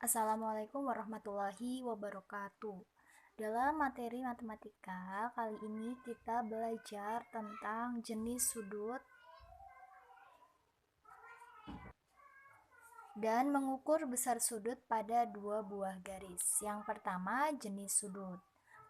Assalamualaikum warahmatullahi wabarakatuh. Dalam materi matematika, kali ini kita belajar tentang jenis sudut dan mengukur besar sudut pada dua buah garis. Yang pertama, jenis sudut.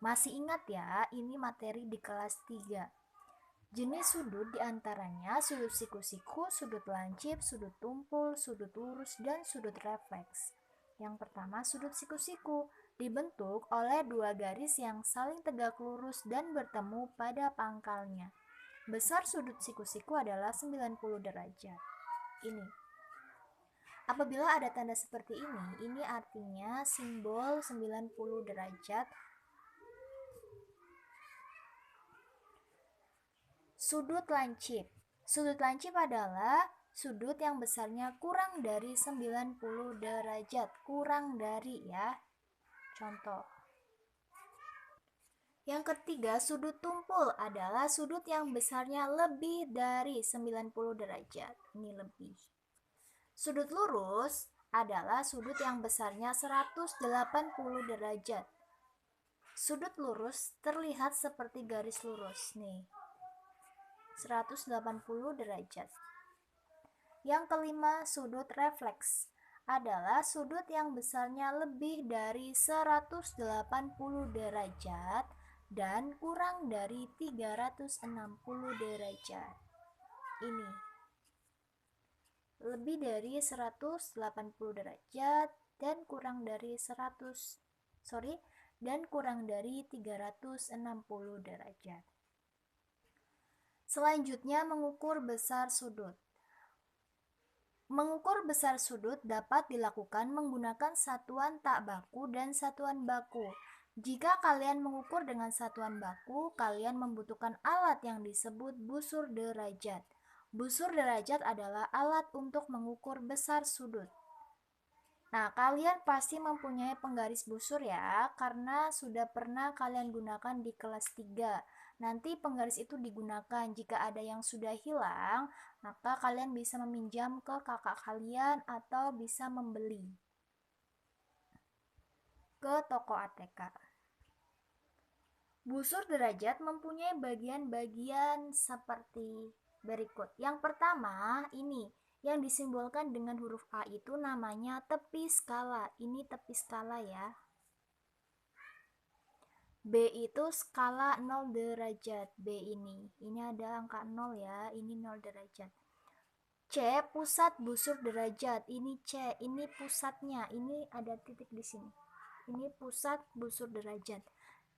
Masih ingat ya, ini materi di kelas 3. Jenis sudut diantaranya sudut siku-siku, sudut lancip, sudut tumpul, sudut lurus, dan sudut refleks. Yang pertama, sudut siku-siku dibentuk oleh dua garis yang saling tegak lurus dan bertemu pada pangkalnya. Besar sudut siku-siku adalah 90 derajat. Ini. Apabila ada tanda seperti ini artinya simbol 90 derajat. Sudut lancip. Sudut lancip adalah sudut yang besarnya kurang dari 90 derajat. Kurang dari ya. Contoh. Yang ketiga, sudut tumpul adalah sudut yang besarnya lebih dari 90 derajat. Ini lebih. Sudut lurus adalah sudut yang besarnya 180 derajat. Sudut lurus terlihat seperti garis lurus nih. 180 derajat. Yang kelima, sudut refleks adalah sudut yang besarnya lebih dari 180 derajat dan kurang dari 360 derajat. Ini lebih dari 180 derajat dan kurang dari 360 derajat. Selanjutnya, mengukur besar sudut. Mengukur besar sudut dapat dilakukan menggunakan satuan tak baku dan satuan baku. Jika kalian mengukur dengan satuan baku, kalian membutuhkan alat yang disebut busur derajat. Busur derajat adalah alat untuk mengukur besar sudut. Nah, kalian pasti mempunyai penggaris busur ya, karena sudah pernah kalian gunakan di kelas 3. Nanti penggaris itu digunakan. Jika ada yang sudah hilang, maka kalian bisa meminjam ke kakak kalian atau bisa membeli ke toko ATK. Busur derajat mempunyai bagian-bagian seperti berikut. Yang pertama, ini yang disimbolkan dengan huruf A itu namanya tepi skala. Ini tepi skala ya. B itu skala 0 derajat. B ini ada angka 0 ya, ini 0 derajat. C, pusat busur derajat. Ini C, ini pusatnya. Ini ada titik di sini. Ini pusat busur derajat.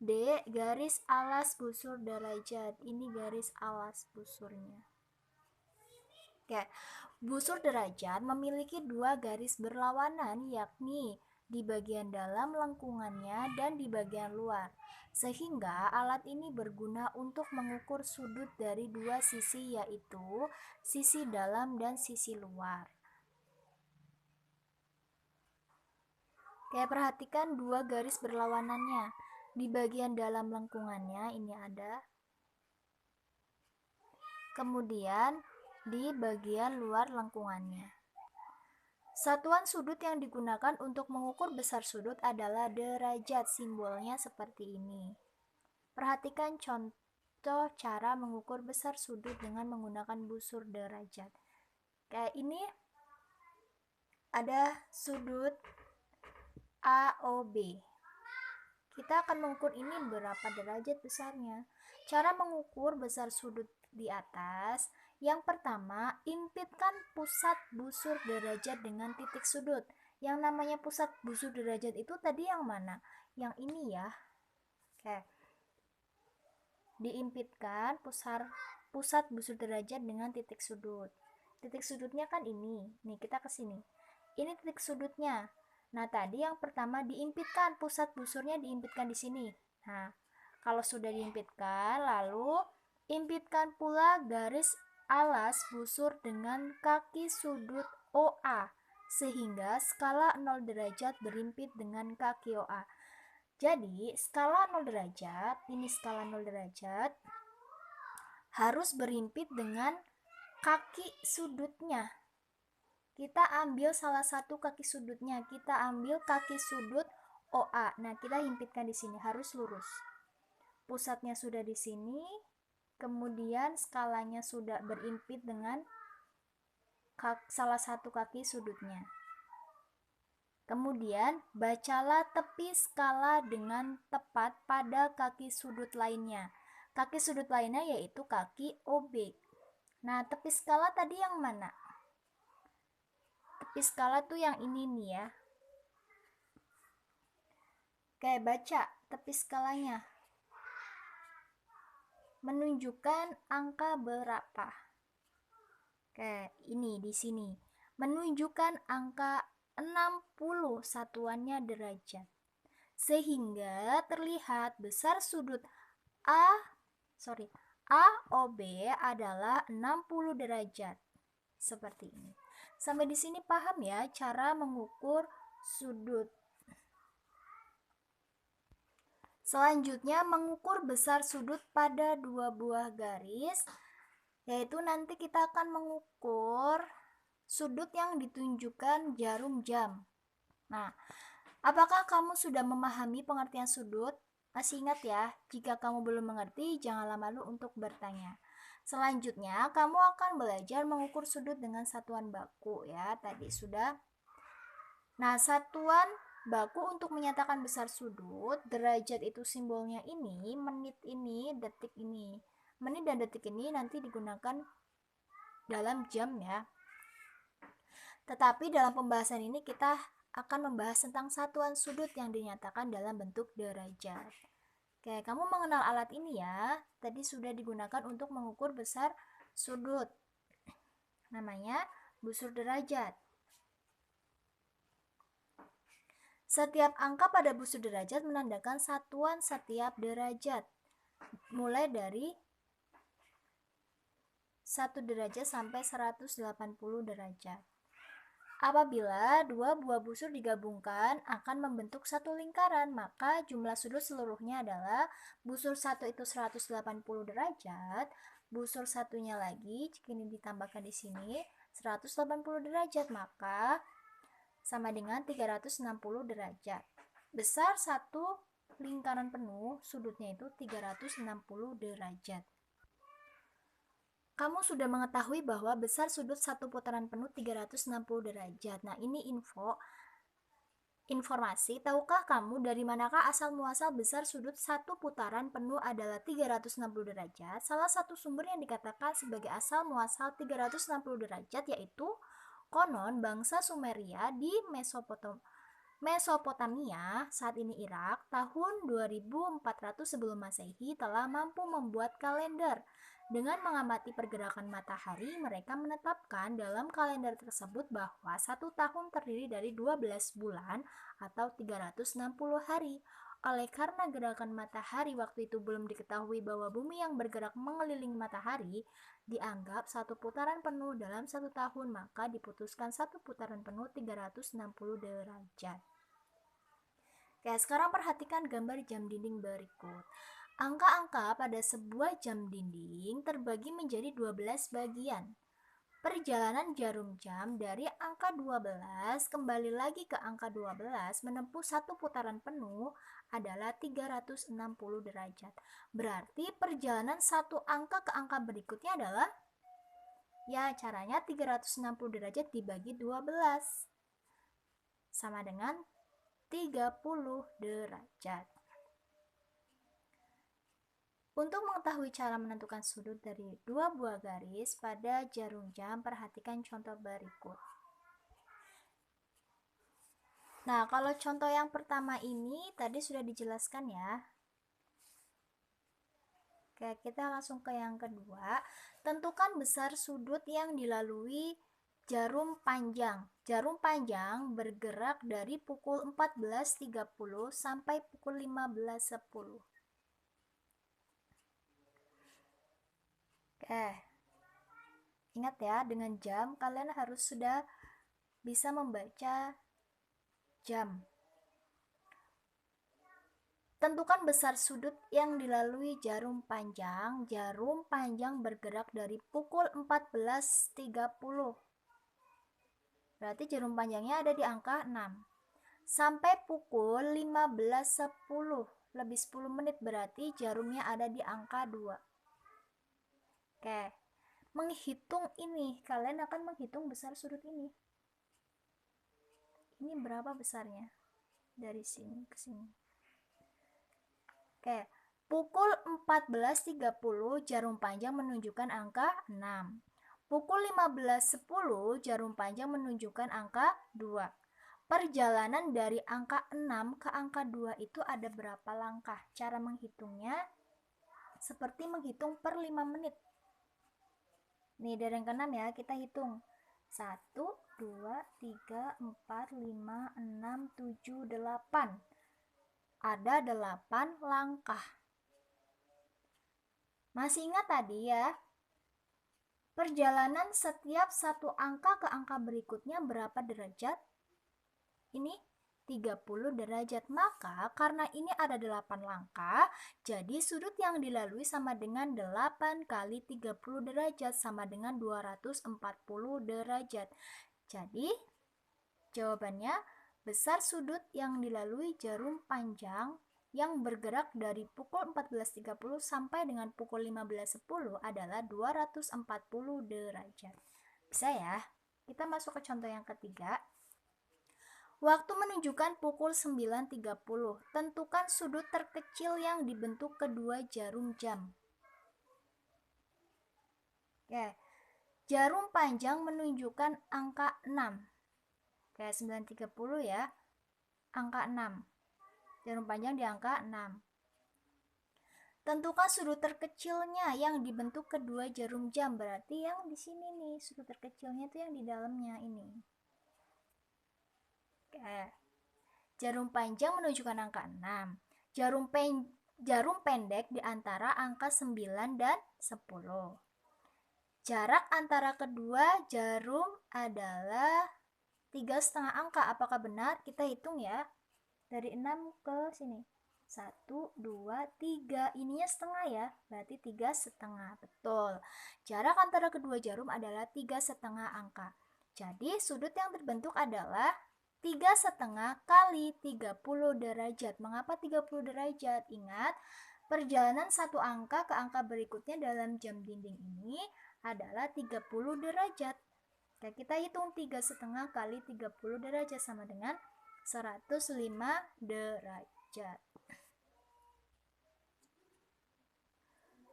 D, garis alas busur derajat. Ini garis alas busurnya. Oke, busur derajat memiliki dua garis berlawanan, yakni di bagian dalam lengkungannya dan di bagian luar. Sehingga alat ini berguna untuk mengukur sudut dari dua sisi, yaitu sisi dalam dan sisi luar. Oke, perhatikan dua garis berlawanannya. Di bagian dalam lengkungannya ini ada. Kemudian di bagian luar lengkungannya. Satuan sudut yang digunakan untuk mengukur besar sudut adalah derajat. Simbolnya seperti ini. Perhatikan contoh cara mengukur besar sudut dengan menggunakan busur derajat. Kayak ini ada sudut AOB. Kita akan mengukur ini berapa derajat besarnya. Cara mengukur besar sudut di atas. Yang pertama, impitkan pusat busur derajat dengan titik sudut. Yang namanya pusat busur derajat itu tadi yang mana? Yang ini ya. Oke. Diimpitkan pusat busur derajat dengan titik sudut. Titik sudutnya kan ini. Nih, kita ke sini. Ini titik sudutnya. Nah, tadi yang pertama diimpitkan, pusat busurnya diimpitkan di sini. Nah, kalau sudah diimpitkan, lalu impitkan pula garis alas busur dengan kaki sudut OA, sehingga skala 0 derajat berimpit dengan kaki OA. Jadi, skala 0 derajat, ini skala 0 derajat, harus berimpit dengan kaki sudutnya. Kita ambil salah satu kaki sudutnya. Kita ambil kaki sudut OA. Nah, kita himpitkan di sini, harus lurus. Pusatnya sudah di sini, kemudian skalanya sudah berimpit dengan salah satu kaki sudutnya. Kemudian, bacalah tepi skala dengan tepat pada kaki sudut lainnya. Kaki sudut lainnya yaitu kaki OB. Nah, tepi skala tadi yang mana? Tepi skala tuh yang ini nih ya. Oke, baca tepi skalanya. Menunjukkan angka berapa? Oke, ini di sini. Menunjukkan angka 60 satuannya derajat. Sehingga terlihat besar sudut AOB adalah 60 derajat. Seperti ini. Sampai di sini paham ya cara mengukur sudut. Selanjutnya mengukur besar sudut pada dua buah garis, yaitu nanti kita akan mengukur sudut yang ditunjukkan jarum jam. Nah, apakah kamu sudah memahami pengertian sudut? Masih ingat ya, jika kamu belum mengerti, janganlah malu untuk bertanya. Selanjutnya, kamu akan belajar mengukur sudut dengan satuan baku ya, tadi sudah. Nah, satuan baku untuk menyatakan besar sudut, derajat itu simbolnya ini, menit ini, detik ini. Menit dan detik ini nanti digunakan dalam jam ya. Tetapi dalam pembahasan ini kita akan membahas tentang satuan sudut yang dinyatakan dalam bentuk derajat. Oke, kamu mengenal alat ini ya. Tadi sudah digunakan untuk mengukur besar sudut. Namanya busur derajat. Setiap angka pada busur derajat menandakan satuan setiap derajat. Mulai dari 1 derajat sampai 180 derajat. Apabila dua buah busur digabungkan akan membentuk satu lingkaran, maka jumlah sudut seluruhnya adalah busur satu itu 180 derajat, busur satunya lagi, jika ini ditambahkan di sini 180 derajat, maka sama dengan 360 derajat. Besar satu lingkaran penuh, sudutnya itu 360 derajat. Kamu sudah mengetahui bahwa besar sudut satu putaran penuh 360 derajat. Nah, ini informasi. Tahukah kamu dari manakah asal muasal besar sudut satu putaran penuh adalah 360 derajat? Salah satu sumber yang dikatakan sebagai asal muasal 360 derajat yaitu konon bangsa Sumeria di Mesopotamia, saat ini Irak, tahun 2400 sebelum Masehi telah mampu membuat kalender. Dengan mengamati pergerakan matahari, mereka menetapkan dalam kalender tersebut bahwa satu tahun terdiri dari 12 bulan atau 360 hari. Oleh karena gerakan matahari waktu itu belum diketahui bahwa bumi yang bergerak mengelilingi matahari dianggap satu putaran penuh dalam satu tahun, maka diputuskan satu putaran penuh 360 derajat. Oke, sekarang perhatikan gambar jam dinding berikut. Angka-angka pada sebuah jam dinding terbagi menjadi 12 bagian. Perjalanan jarum jam dari angka 12 kembali lagi ke angka 12 menempuh satu putaran penuh adalah 360 derajat. Berarti perjalanan satu angka ke angka berikutnya adalah, ya caranya 360 derajat dibagi 12 sama dengan 30 derajat. Untuk mengetahui cara menentukan sudut dari dua buah garis pada jarum jam, perhatikan contoh berikut. Nah, kalau contoh yang pertama ini tadi sudah dijelaskan ya. Oke, kita langsung ke yang kedua. Tentukan besar sudut yang dilalui jarum panjang. Jarum panjang bergerak dari pukul 14.30 sampai pukul 15.10. Oke, ingat ya, dengan jam kalian harus sudah bisa membaca jam. Tentukan besar sudut yang dilalui jarum panjang. Jarum panjang bergerak dari pukul 14.30 Berarti jarum panjangnya ada di angka 6. Sampai pukul 15.10, lebih 10 menit, berarti jarumnya ada di angka 2. Oke. Menghitung ini, kalian akan menghitung besar sudut ini. Ini berapa besarnya? Dari sini ke sini. Oke. Pukul 14.30 jarum panjang menunjukkan angka 6. Pukul 15.10 jarum panjang menunjukkan angka 2. Perjalanan dari angka 6 ke angka 2 itu ada berapa langkah? Cara menghitungnya seperti menghitung per 5 menit. Nih dari yang ke-6 ya, kita hitung. 1, 2, 3, 4, 5, 6, 7, 8. Ada 8 langkah. Masih ingat tadi ya? Perjalanan setiap satu angka ke angka berikutnya berapa derajat? Ini 30 derajat. Maka karena ini ada 8 langkah, jadi sudut yang dilalui sama dengan 8 kali 30 derajat sama dengan 240 derajat. Jadi jawabannya besar sudut yang dilalui jarum panjang yang bergerak dari pukul 14.30 sampai dengan pukul 15.10 adalah 240 derajat. Bisa ya? Kita masuk ke contoh yang ketiga. Waktu menunjukkan pukul 9.30. Tentukan sudut terkecil yang dibentuk kedua jarum jam. Oke. Jarum panjang menunjukkan angka 6. Oke, 9.30 ya. Angka 6. Jarum panjang di angka 6. Tentukan sudut terkecilnya yang dibentuk kedua jarum jam. Berarti yang di sini nih, sudut terkecilnya itu yang di dalamnya ini. Jarum panjang menunjukkan angka 6. Jarum pendek di antara angka 9 dan 10. Jarak antara kedua jarum adalah 3,5 angka. Apakah benar? Kita hitung ya. Dari 6 ke sini. 1, 2, 3. Ininya setengah ya. Berarti 3,5. Betul. Jarak antara kedua jarum adalah 3,5 angka. Jadi sudut yang terbentuk adalah 3,5 kali 30 derajat. Mengapa 30 derajat? Ingat, perjalanan satu angka ke angka berikutnya dalam jam dinding ini adalah 30 derajat. Oke, kita hitung 3,5 kali 30 derajat sama dengan 105 derajat.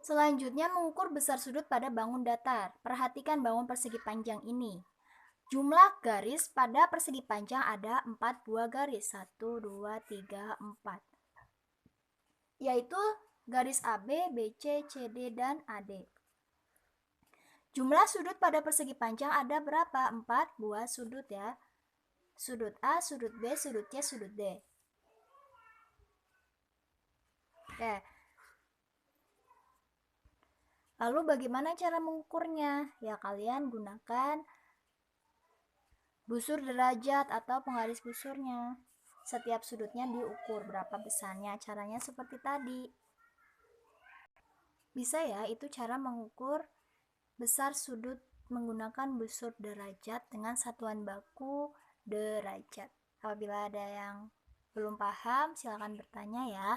Selanjutnya mengukur besar sudut pada bangun datar. Perhatikan bangun persegi panjang ini. Jumlah garis pada persegi panjang ada 4 buah garis. 1, 2, 3, 4. Yaitu garis AB, BC, CD, dan AD. Jumlah sudut pada persegi panjang ada berapa? 4 buah sudut ya. Sudut A, sudut B, sudut C, sudut D. Oke. Lalu bagaimana cara mengukurnya? Ya kalian gunakan busur derajat atau penggaris busurnya. Setiap sudutnya diukur berapa besarnya. Caranya seperti tadi. Bisa ya, itu cara mengukur besar sudut menggunakan busur derajat dengan satuan baku derajat. Apabila ada yang belum paham, silakan bertanya ya.